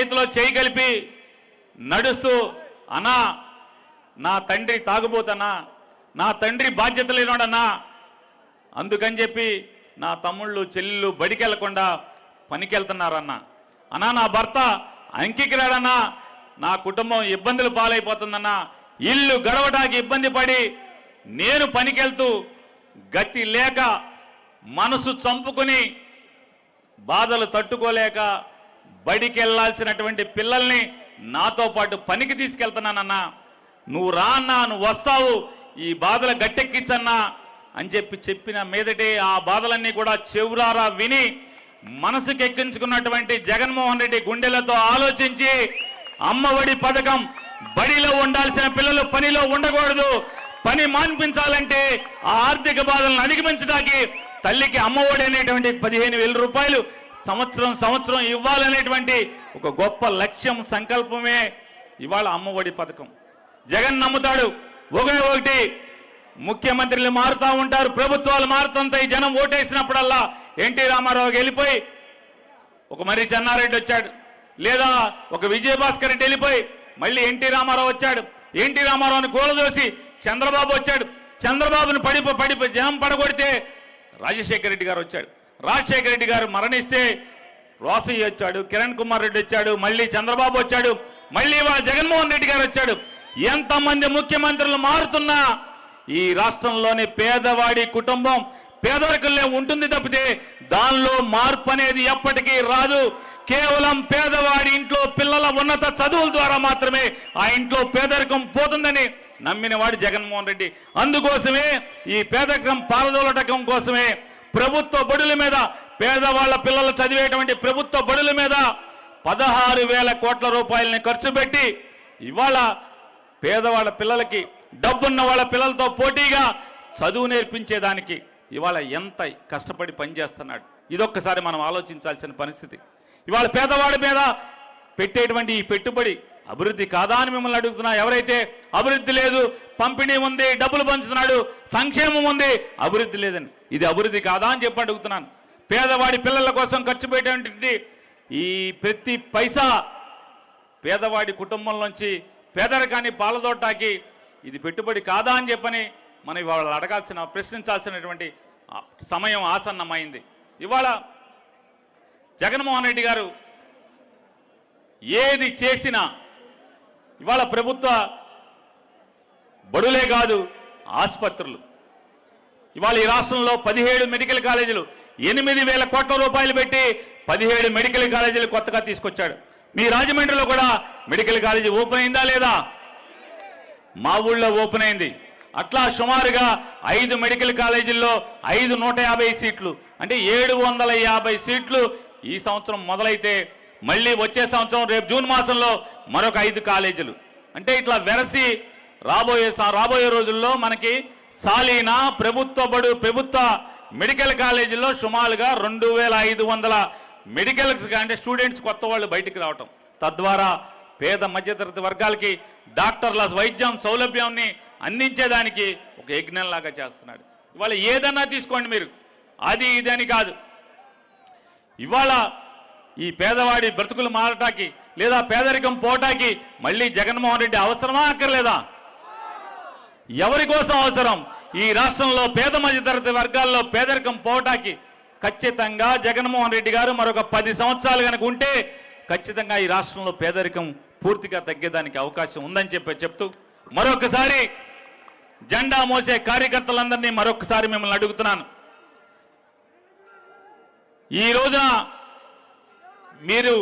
చేతిలో చేయి కలిపి నడుస్తూ అన్నా నా తండ్రి తాగుబోతన్నా, నా తండ్రి బాధ్యత లేనోడన్నా, అందుకని చెప్పి నా తమ్ముళ్ళు చెల్లెళ్ళు బడికెళ్లకుండా పనికెళ్తున్నారన్నా, అన్నా నా భర్త అంకికి రాడన్నా, నా కుటుంబం ఇబ్బందులు పాలైపోతుందన్నా, ఇల్లు గడవడానికి ఇబ్బంది పడి నేను పనికెళ్తూ గతి లేక మనసు చంపుకుని బాధలు తట్టుకోలేక బడికెళ్లాల్సినటువంటి పిల్లల్ని నాతో పాటు పనికి తీసుకెళ్తున్నానన్నా, నువ్వు రా అన్నా, నువ్వు వస్తావు, ఈ బాధలు గట్టెక్కించన్నా అని చెప్పిన మీదటే ఆ బాధలన్నీ కూడా చెవురారా విని మనసుకు ఎక్కించుకున్నటువంటి జగన్మోహన్ రెడ్డి గుండెలతో ఆలోచించి అమ్మఒడి పథకం, బడిలో ఉండాల్సిన పిల్లలు పనిలో ఉండకూడదు, పని మాన్పించాలంటే ఆ ఆర్థిక బాధలను అధిగమించడానికి తల్లికి అమ్మఒడి అనేటువంటి 15,000 రూపాయలు సంవత్సరం ఇవ్వాలనేటువంటి ఒక గొప్ప లక్ష్యం, సంకల్పమే ఇవాళ అమ్మఒడి పథకం. జగన్ నమ్ముతాడు ఒకటి, ముఖ్యమంత్రులు మారుతూ ఉంటారు, ప్రభుత్వాలు మారుతుంటాయి, జనం ఓటేసినప్పుడల్లా ఎన్టీ రామారావుకి వెళ్ళిపోయి ఒక మర్రి చెన్నారెడ్డి వచ్చాడు, లేదా ఒక విజయభాస్కర్ రెడ్డి వెళ్ళిపోయి మళ్ళీ ఎన్టీ రామారావు వచ్చాడు, ఎన్టీ రామారావుని కూలదోసి చంద్రబాబు వచ్చాడు, చంద్రబాబుని పడిపో జనం పడగొడితే రాజశేఖర రెడ్డి గారు వచ్చాడు, రాజశేఖర రెడ్డి గారు మరణిస్తే రోసయ్య వచ్చాడు, కిరణ్ కుమార్ రెడ్డి వచ్చాడు, మళ్ళీ చంద్రబాబు వచ్చాడు, మళ్ళీ వాళ్ళ జగన్మోహన్ రెడ్డి గారు వచ్చాడు. ఎంతమంది ముఖ్యమంత్రులు మారుతున్నా ఈ రాష్ట్రంలోని పేదవాడి కుటుంబం పేదరికంలో ఉంటుంది తప్పితే దానిలో మార్పు అనేది ఎప్పటికీ రాదు. కేవలం పేదవాడి ఇంట్లో పిల్లల ఉన్నత చదువుల ద్వారా మాత్రమే ఆ ఇంట్లో పేదరికం పోతుందని నమ్మినవాడు జగన్మోహన్ రెడ్డి. అందుకోసమే ఈ పేదరికం పారదోలటం కోసమే ప్రభుత్వ బడుల మీద, పేదవాళ్ల పిల్లలు చదివేటువంటి ప్రభుత్వ బడుల మీద 16,000 కోట్ల రూపాయలని ఖర్చు పెట్టి ఇవాళ పేదవాళ్ళ పిల్లలకి, డబ్బున్న వాళ్ళ పిల్లలతో పోటీగా చదువు నేర్పించేదానికి ఇవాళ ఎంత కష్టపడి పనిచేస్తున్నాడు. ఇదొక్కసారి మనం ఆలోచించాల్సిన పరిస్థితి. ఇవాళ పేదవాడి మీద పెట్టేటువంటి ఈ పెట్టుబడి అభివృద్ధి కాదా అని మిమ్మల్ని అడుగుతున్నా. ఎవరైతే అభివృద్ధి లేదు, పంపిణీ ఉంది, డబ్బులు పంచుతున్నాడు, సంక్షేమం ఉంది, అభివృద్ధి లేదని, ఇది అభివృద్ధి కాదా అని చెప్పి అడుగుతున్నాను. పేదవాడి పిల్లల కోసం ఖర్చు పెట్టేటువంటి ఈ ప్రతి పైసా పేదవాడి కుటుంబంలోంచి పేదరికాన్ని పాలదోటాకి ఇది పెట్టుబడి కాదా అని చెప్పని మనం ఇవాళ అడగాల్సిన, ప్రశ్నించాల్సినటువంటి సమయం ఆసన్నమైంది. ఇవాళ జగన్మోహన్ రెడ్డి గారు ఏది చేసినా ఇవాళ ప్రభుత్వ బడులే కాదు, ఆసుపత్రులు, ఇవాళ ఈ రాష్ట్రంలో 17 మెడికల్ కాలేజీలు, 8,000 కోట్ల రూపాయలు పెట్టి 17 మెడికల్ కాలేజీలు కొత్తగా తీసుకొచ్చాడు. మీ రాజమండ్రిలో కూడా మెడికల్ కాలేజీ ఓపెన్ అయిందా లేదా? మా ఊళ్ళో ఓపెన్ అయింది. అట్లా సుమారుగా 5 మెడికల్ కాలేజీల్లో 150 సీట్లు, అంటే 750 సీట్లు ఈ సంవత్సరం మొదలైతే మళ్ళీ వచ్చే సంవత్సరం రేపు జూన్ మాసంలో మరొక 5 కాలేజీలు, అంటే ఇట్లా వెరసి రాబోయే రోజుల్లో మనకి సాలీనా ప్రభుత్వ మెడికల్ కాలేజీల్లో సుమారుగా 2,500 మెడికల్ అంటే స్టూడెంట్స్ కొత్త వాళ్ళు బయటికి రావటం, తద్వారా పేద మధ్యతరగతి వర్గాలకి డాక్టర్ల వైద్యం సౌలభ్యాన్ని అందించేదానికి ఒక యజ్ఞంలాగా చేస్తున్నాడు. ఇవాళ ఏదన్నా తీసుకోండి మీరు, అది ఇది అని కాదు. ఇవాళ ఈ పేదవాడి బ్రతుకులు మారటానికి లేదా పేదరికం పోటానికి మళ్ళీ జగన్మోహన్ రెడ్డి అవసరమా అక్కర్లేదా? ఎవరి కోసం అవసరం? ఈ రాష్ట్రంలో పేద మధ్యతరగతి వర్గాల్లో పేదరికం పోవటానికి ఖచ్చితంగా జగన్మోహన్ రెడ్డి గారు మరొక 10 సంవత్సరాలు కనుక ఉంటే ఖచ్చితంగా ఈ రాష్ట్రంలో పేదరికం పూర్తిగా తగ్గేదానికి అవకాశం ఉందని చెప్తూ మరొకసారి జెండా మోసే కార్యకర్తలందరినీ మరొకసారి మిమ్మల్ని అడుగుతున్నాను. ఈ రోజున మీరు